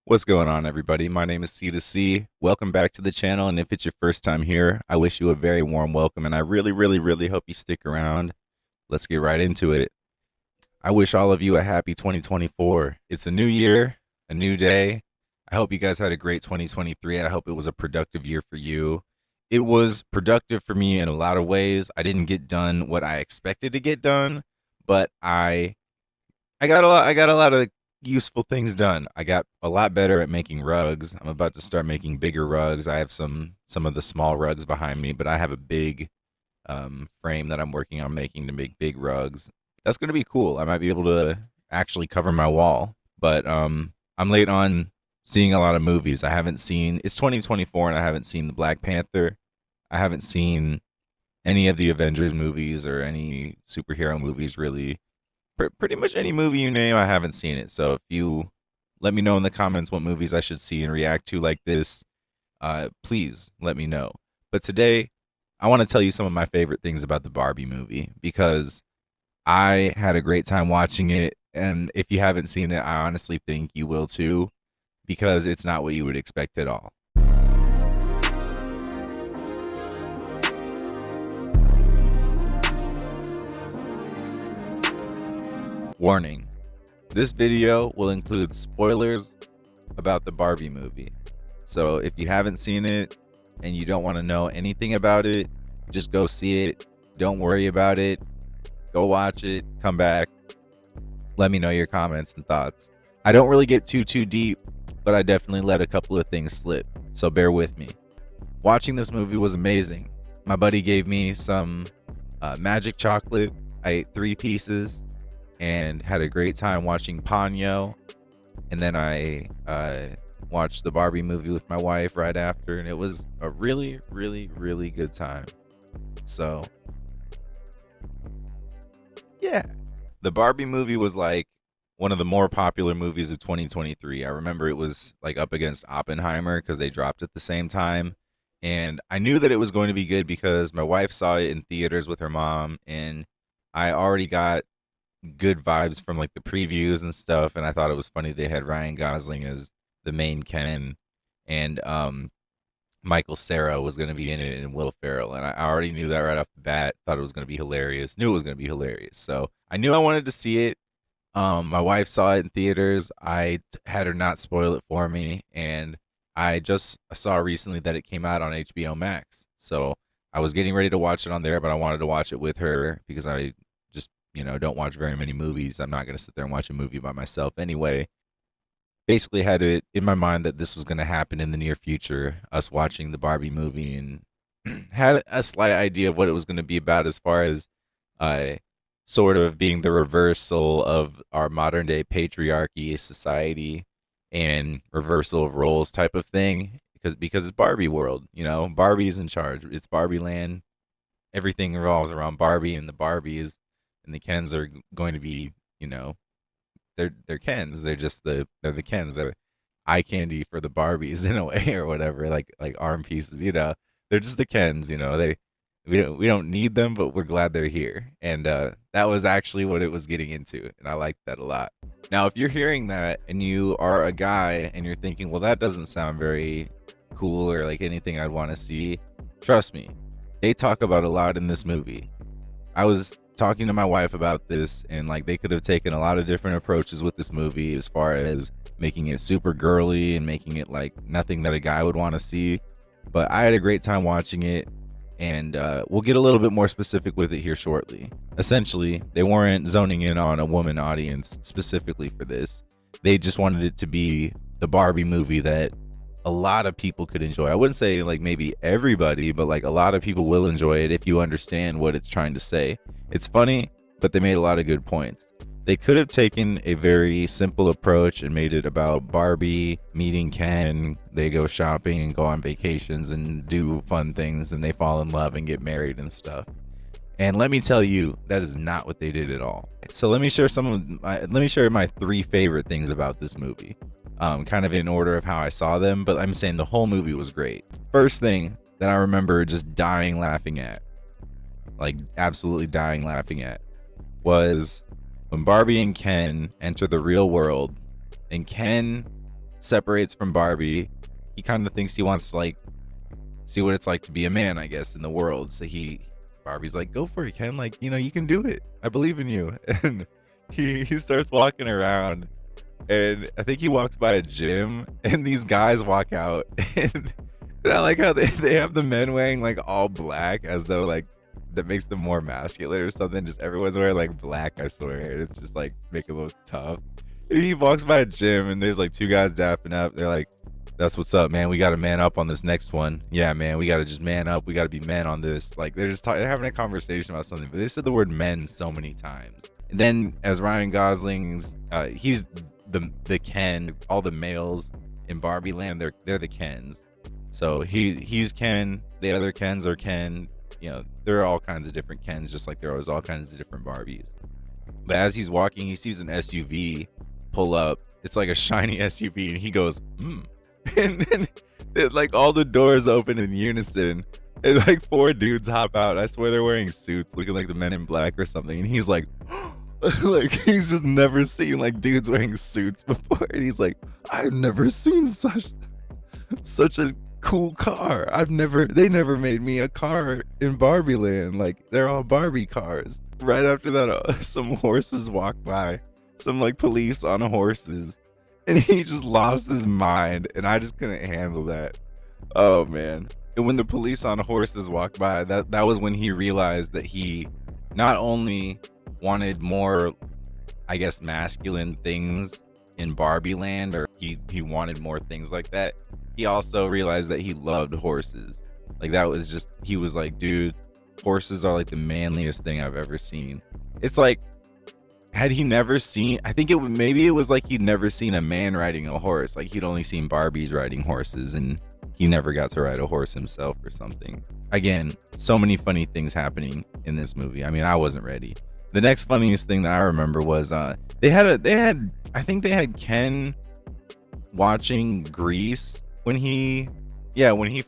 What's going on, everybody? My name is Ceda. Welcome back to the channel, and if it's your first time here, I wish you a very warm welcome, and I really hope you stick around. Let's get right into it. I wish all of you a happy 2024. It's a new year, a new day. I hope you guys had a great 2023. I hope it was a productive year for you. It was productive for me in a lot of ways. I didn't get done what I expected to get done, but I got a lot of useful things done. I got a lot better at making rugs. I'm about to start making bigger rugs. I have some of the small rugs behind me, but I have a big frame that I'm working on making to make big rugs. That's going to be cool. I might be able to actually cover my wall. But I'm late on seeing a lot of movies. I haven't seen It's 2024 and I haven't seen the Black Panther. I haven't seen any of the Avengers movies or any superhero movies really. Pretty much any movie you name, I haven't seen it. So if you let me know in the comments what movies I should see and react to like this, please let me know. But today, I want to tell you some of my favorite things about the Barbie movie because I had a great time watching it. And if you haven't seen it, I honestly think you will too, because it's not what you would expect at all. Warning: this video will include spoilers about the Barbie movie. So if you haven't seen it and you don't want to know anything about it, just go see it. Don't worry about it. Go watch it, come back, let me know your comments and thoughts. I don't really get too deep, but I definitely let a couple of things slip. So bear with me. Watching this movie was amazing. My buddy gave me some magic chocolate. I ate 3 pieces and had a great time watching Ponyo. And then I watched the Barbie movie with my wife right after, and it was a really good time. So, yeah. The Barbie movie was like one of the more popular movies of 2023. I remember it was like up against Oppenheimer because they dropped at the same time. And I knew that it was going to be good because my wife saw it in theaters with her mom, and I already got good vibes from like the previews and stuff, and I thought it was funny they had Ryan Gosling as the main Ken, and Michael Cera was going to be in it, and Will Ferrell, and I already knew that right off the bat. Thought it was going to be hilarious. Knew it was going to be hilarious. So I knew I wanted to see it. My wife saw it in theaters. I had her not spoil it for me, and I just saw recently that it came out on HBO Max. So I was getting ready to watch it on there, but I wanted to watch it with her because I just, don't watch very many movies. I'm not going to sit there and watch a movie by myself anyway. Basically had it in my mind that this was going to happen in the near future, us watching the Barbie movie, and had a slight idea of what it was going to be about as far as uh, sort of being the reversal of our modern day patriarchy society and reversal of roles type of thing, because it's Barbie world. Barbie's in charge. It's Barbie land. Everything revolves around Barbie, and the Barbies and the Kens are going to be, they're Kens. They're the Kens. They're eye candy for the Barbies in a way, or whatever, like arm pieces. They're just the Kens. We don't need them, but we're glad they're here. And that was actually what it was getting into, and I liked that a lot. Now, if you're hearing that and you are a guy and you're thinking, well, that doesn't sound very cool or like anything I'd want to see, trust me, they talk about a lot in this movie. I was talking to my wife about this, and like they could have taken a lot of different approaches with this movie as far as making it super girly and making it like nothing that a guy would want to see. But I had a great time watching it, and we'll get a little bit more specific with it here shortly. Essentially, they weren't zoning in on a woman audience specifically for this. They just wanted it to be the Barbie movie that a lot of people could enjoy. I wouldn't say like maybe everybody, but like a lot of people will enjoy it if you understand what it's trying to say. It's funny, but they made a lot of good points. They could have taken a very simple approach and made it about Barbie meeting Ken. They go shopping and go on vacations and do fun things, and they fall in love and get married and stuff. And let me tell you, that is not what they did at all. So let me share my 3 favorite things about this movie, kind of in order of how I saw them. But I'm saying the whole movie was great. First thing that I remember just dying laughing at, like absolutely dying laughing at, was when Barbie and Ken enter the real world, and Ken separates from Barbie. He kind of thinks he wants to like see what it's like to be a man, I guess, in the world. So Barbie's like, go for it, Ken. Like, you can do it. I believe in you. And he starts walking around, and I think he walks by a gym, and these guys walk out, and I like how they have the men wearing like all black, as though like that makes them more masculine or something. Just everyone's wearing like black, I swear. And it's just like make it look tough. And he walks by a gym, and there's like two guys dapping up. They're like, that's what's up, man. We got to man up on this next one. Yeah, man. We got to just man up. We got to be men on this. Like, they're just they're having a conversation about something, but they said the word men so many times. And then as Ryan Gosling's, he's the Ken. All the males in Barbie Land, they're the Kens. So he's Ken. The other Kens are Ken. There are all kinds of different Kens, just like there was all kinds of different Barbies. But as he's walking, he sees an SUV pull up. It's like a shiny SUV, and he goes, and then like all the doors open in unison, and like four dudes hop out. I swear they're wearing suits, looking like the Men in Black or something. And he's like, like he's just never seen like dudes wearing suits before. And he's like, I've never seen such a cool car. They never made me a car in Barbie Land. Like, they're all Barbie cars. Right after that, some horses walk by, some like police on horses. And he just lost his mind, and I just couldn't handle that. Oh man. And when the police on horses walked by, that was when he realized that he not only wanted more, I guess, masculine things in Barbie Land, or he wanted more things like that. He also realized that he loved horses. Like, that was just, he was like, dude, horses are like the manliest thing I've ever seen. It's like, had he never seen, I think maybe it was like he'd never seen a man riding a horse. Like, he'd only seen Barbies riding horses, and he never got to ride a horse himself or something. Again, so many funny things happening in this movie. I mean, I wasn't ready. The next funniest thing that I remember was I think they had Ken watching Grease when he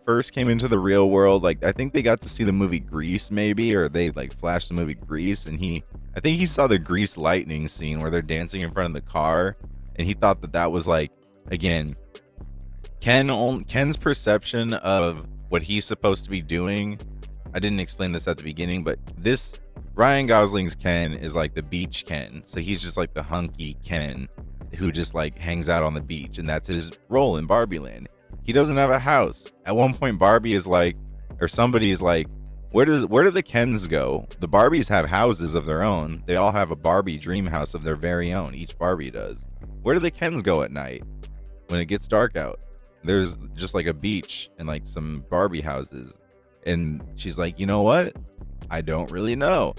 first came into the real world. Like, I think they got to see the movie Grease, maybe, or they like flashed the movie Grease, and I think he saw the Grease lightning scene where they're dancing in front of the car, and he thought that was like, again, Ken's perception of what he's supposed to be doing. I didn't explain this at the beginning, but this Ryan Gosling's Ken is like the beach Ken. So he's just like the hunky Ken who just like hangs out on the beach, and that's his role in Barbie Land. He doesn't have a house. At one point, Barbie is like, or somebody is like, where do the Kens go? The Barbies have houses of their own. They all have a Barbie dream house of their very own. Each Barbie does. Where do the Kens go at night when it gets dark out? There's just like a beach and like some Barbie houses. And she's like, you know what? I don't really know.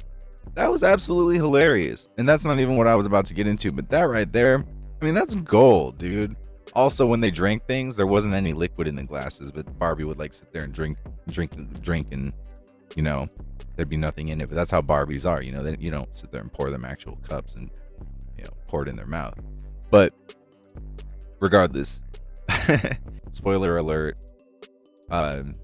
That was absolutely hilarious. And that's not even what I was about to get into, but that right there, I mean, that's gold, dude. Also, when they drank things, there wasn't any liquid in the glasses, but Barbie would like sit there and drink and, there'd be nothing in it. But that's how Barbies are, you don't sit there and pour them actual cups and, pour it in their mouth. But regardless, spoiler alert, had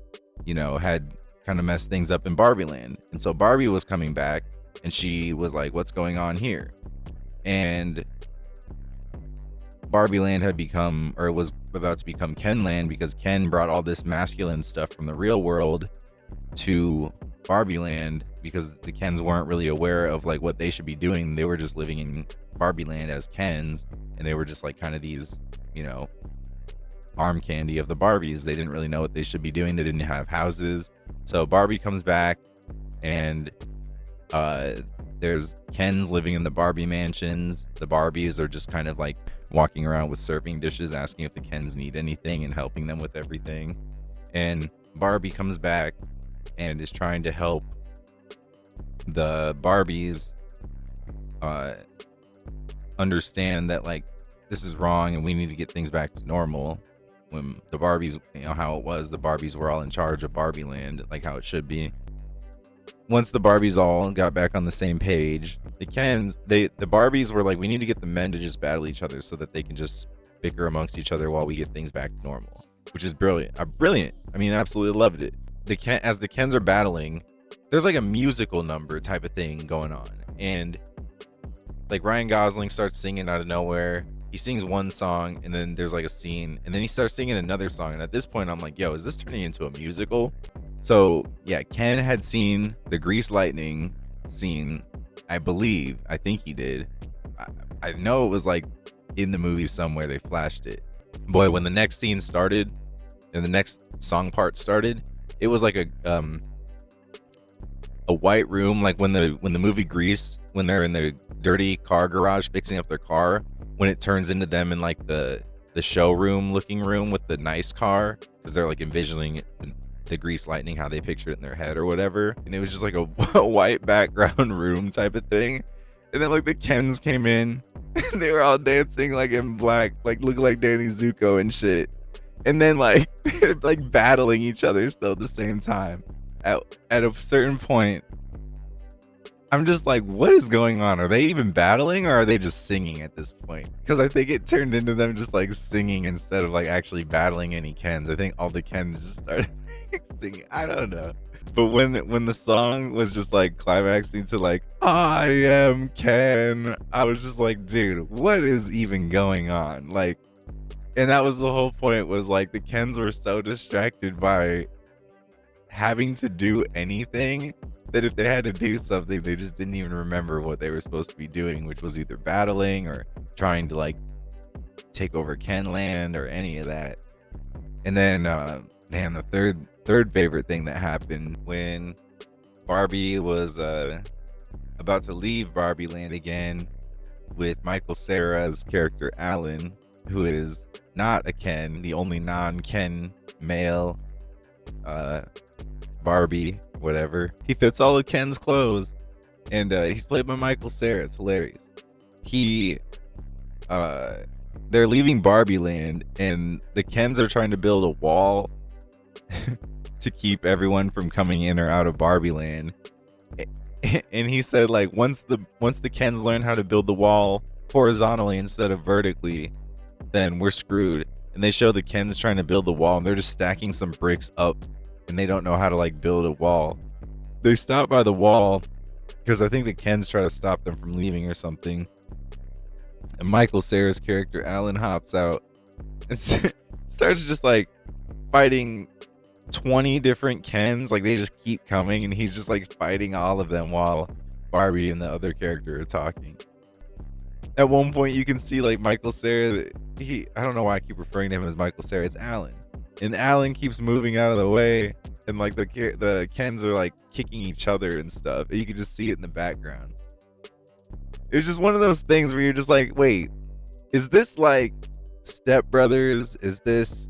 kind of messed things up in Barbie Land. And so Barbie was coming back, and she was like, what's going on here? And Barbie Land had become, or was about to become, Ken Land, because Ken brought all this masculine stuff from the real world to Barbie Land, because the Kens weren't really aware of like what they should be doing. They were just living in Barbie Land as Kens, and they were just like kind of these, arm candy of the Barbies. They didn't really know what they should be doing. They didn't have houses. So Barbie comes back, and there's Kens living in the Barbie mansions. The Barbies are just kind of like walking around with serving dishes, asking if the Kens need anything and helping them with everything. And Barbie comes back and is trying to help the Barbies understand that like this is wrong and we need to get things back to normal. When the Barbies, how it was, the Barbies were all in charge of Barbie Land, like how it should be. Once the Barbies all got back on the same page, the Barbies were like, we need to get the men to just battle each other so that they can just bicker amongst each other while we get things back to normal, which is brilliant. Brilliant. I mean, absolutely loved it. As the Kens are battling, there's like a musical number type of thing going on, and like Ryan Gosling starts singing out of nowhere. he sings one song, and then there's like a scene, and then he starts singing another song. And at this point, I'm like, yo, is this turning into a musical? So yeah, Ken had seen the Grease Lightning scene, I believe. I think he did. I know it was like in the movie somewhere they flashed it. Boy, when the next scene started and the next song part started, it was like a white room, like when the movie Grease, when they're in the dirty car garage fixing up their car, when it turns into them in like the showroom looking room with the nice car, because they're like envisioning the Grease Lightning, how they pictured it in their head or whatever. And it was just like a white background room type of thing. And then like the Kens came in and they were all dancing like in black, like look like Danny Zuko and shit. And then like like battling each other still at the same time. At a certain point, I'm just like, what is going on? Are they even battling, or are they just singing at this point? Because I think it turned into them just like singing instead of like actually battling any Kens. I think all the Kens just started singing. I don't know. But when the song was just like climaxing to like I am Ken, I was just like, dude, what is even going on? Like, and that was the whole point, was like the Kens were so distracted by having to do anything that if they had to do something, they just didn't even remember what they were supposed to be doing, which was either battling or trying to like take over Ken Land or any of that. And then man, the third favorite thing that happened when Barbie was about to leave Barbie Land again with Michael Cera's character Alan, who is not a Ken, the only non-Ken male Barbie, whatever. He fits all of Ken's clothes, and he's played by Michael Cera. It's hilarious. They're leaving Barbie Land, and the Kens are trying to build a wall to keep everyone from coming in or out of Barbie Land. And he said, like, once the Kens learn how to build the wall horizontally instead of vertically, then we're screwed. And they show the Kens trying to build the wall, and they're just stacking some bricks up, and they don't know how to like build a wall. They stop by the wall because I think the Kens try to stop them from leaving or something. And Michael Cera's character Alan hops out and starts just like fighting 20 different Kens. Like they just keep coming, and he's just like fighting all of them while Barbie and the other character are talking. At one point you can see like Michael Cera, I don't know why I keep referring to him as Michael Cera, it's Alan. And Alan keeps moving out of the way, and like the Kens are like kicking each other and stuff. And you can just see it in the background. It was just one of those things where you're just like, wait, is this like Step Brothers? Is this,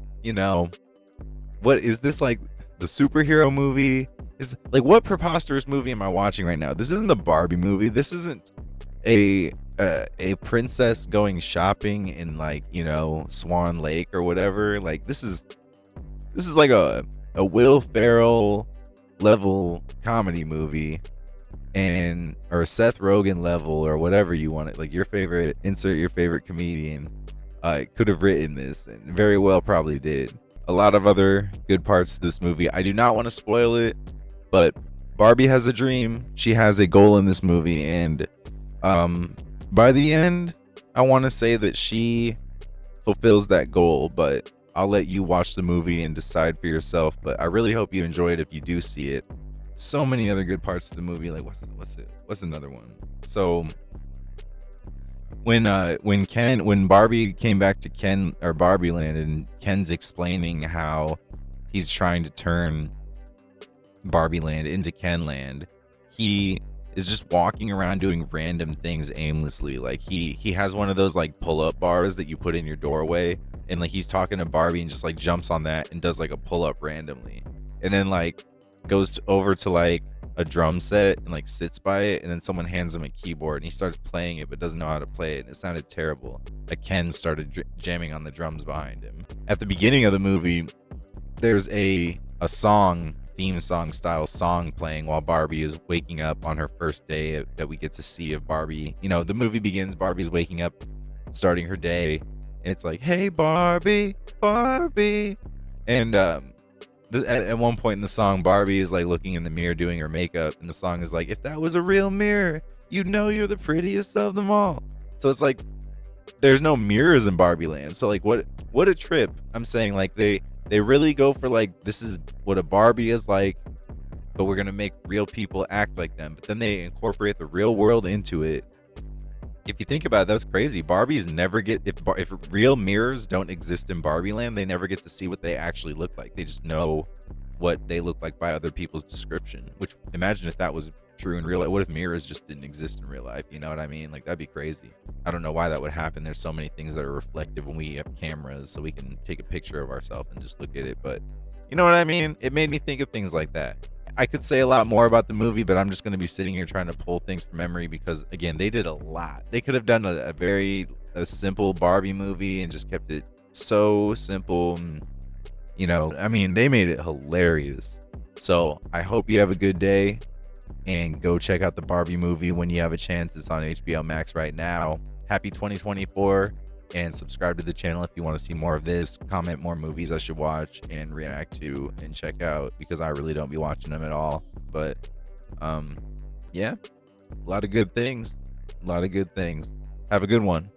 what is this, like the superhero movie? Is like, what preposterous movie am I watching right now? This isn't the Barbie movie. This isn't a princess going shopping in like, Swan Lake or whatever. Like this is like a Will Ferrell level comedy movie, or Seth Rogen level, or whatever you want it. Like insert your favorite comedian could have written this, and very well probably did. A lot of other good parts to this movie. I do not want to spoil it, but Barbie has a dream. She has a goal in this movie, and by the end, I want to say that she fulfills that goal, but I'll let you watch the movie and decide for yourself. But I really hope you enjoy it if you do see it. So many other good parts of the movie. Like what's another one? So when Barbie came back to Ken or Barbie Land, and Ken's explaining how he's trying to turn Barbie Land into Ken Land, he is just walking around doing random things aimlessly. Like he has one of those like pull-up bars that you put in your doorway, and like he's talking to Barbie and just like jumps on that and does like a pull-up randomly, and then like goes over to like a drum set and like sits by it, and then someone hands him a keyboard and he starts playing it but doesn't know how to play it, and it sounded terrible. Like Ken started jamming on the drums behind him. At the beginning of the movie, there's a theme song style song playing while Barbie is waking up on her first day that we get to see of Barbie. The movie begins, Barbie's waking up, starting her day, and it's like, hey Barbie, Barbie. And at one point in the song, Barbie is like looking in the mirror doing her makeup, and the song is like, if that was a real mirror, you'd know you're the prettiest of them all. So it's like there's no mirrors in Barbie Land. So like what a trip. I'm saying like they really go for like this is what a Barbie is like, but we're gonna make real people act like them. But then they incorporate the real world into it. If you think about it, that's crazy. Barbies never get if real mirrors don't exist in Barbie Land, they never get to see what they actually look like. They just know what they look like by other people's description. Which imagine if that was true in real life. What if mirrors just didn't exist in real life? You know what I mean? Like that'd be crazy. I don't know why that would happen. There's so many things that are reflective when we have cameras, so we can take a picture of ourselves and just look at it. But you know what I mean? It made me think of things like that. I could say a lot more about the movie, but I'm just going to be sitting here trying to pull things from memory because, again, they did a lot. They could have done a very simple Barbie movie and just kept it so simple. You know, I mean, they made it hilarious. So I hope you have a good day and go check out the Barbie movie when you have a chance. It's on HBO Max right now. Happy 2024. And subscribe to the channel if you want to see more of this. Comment more movies I should watch and react to and check out, because I really don't be watching them at all. But yeah, a lot of good things. Have a good one.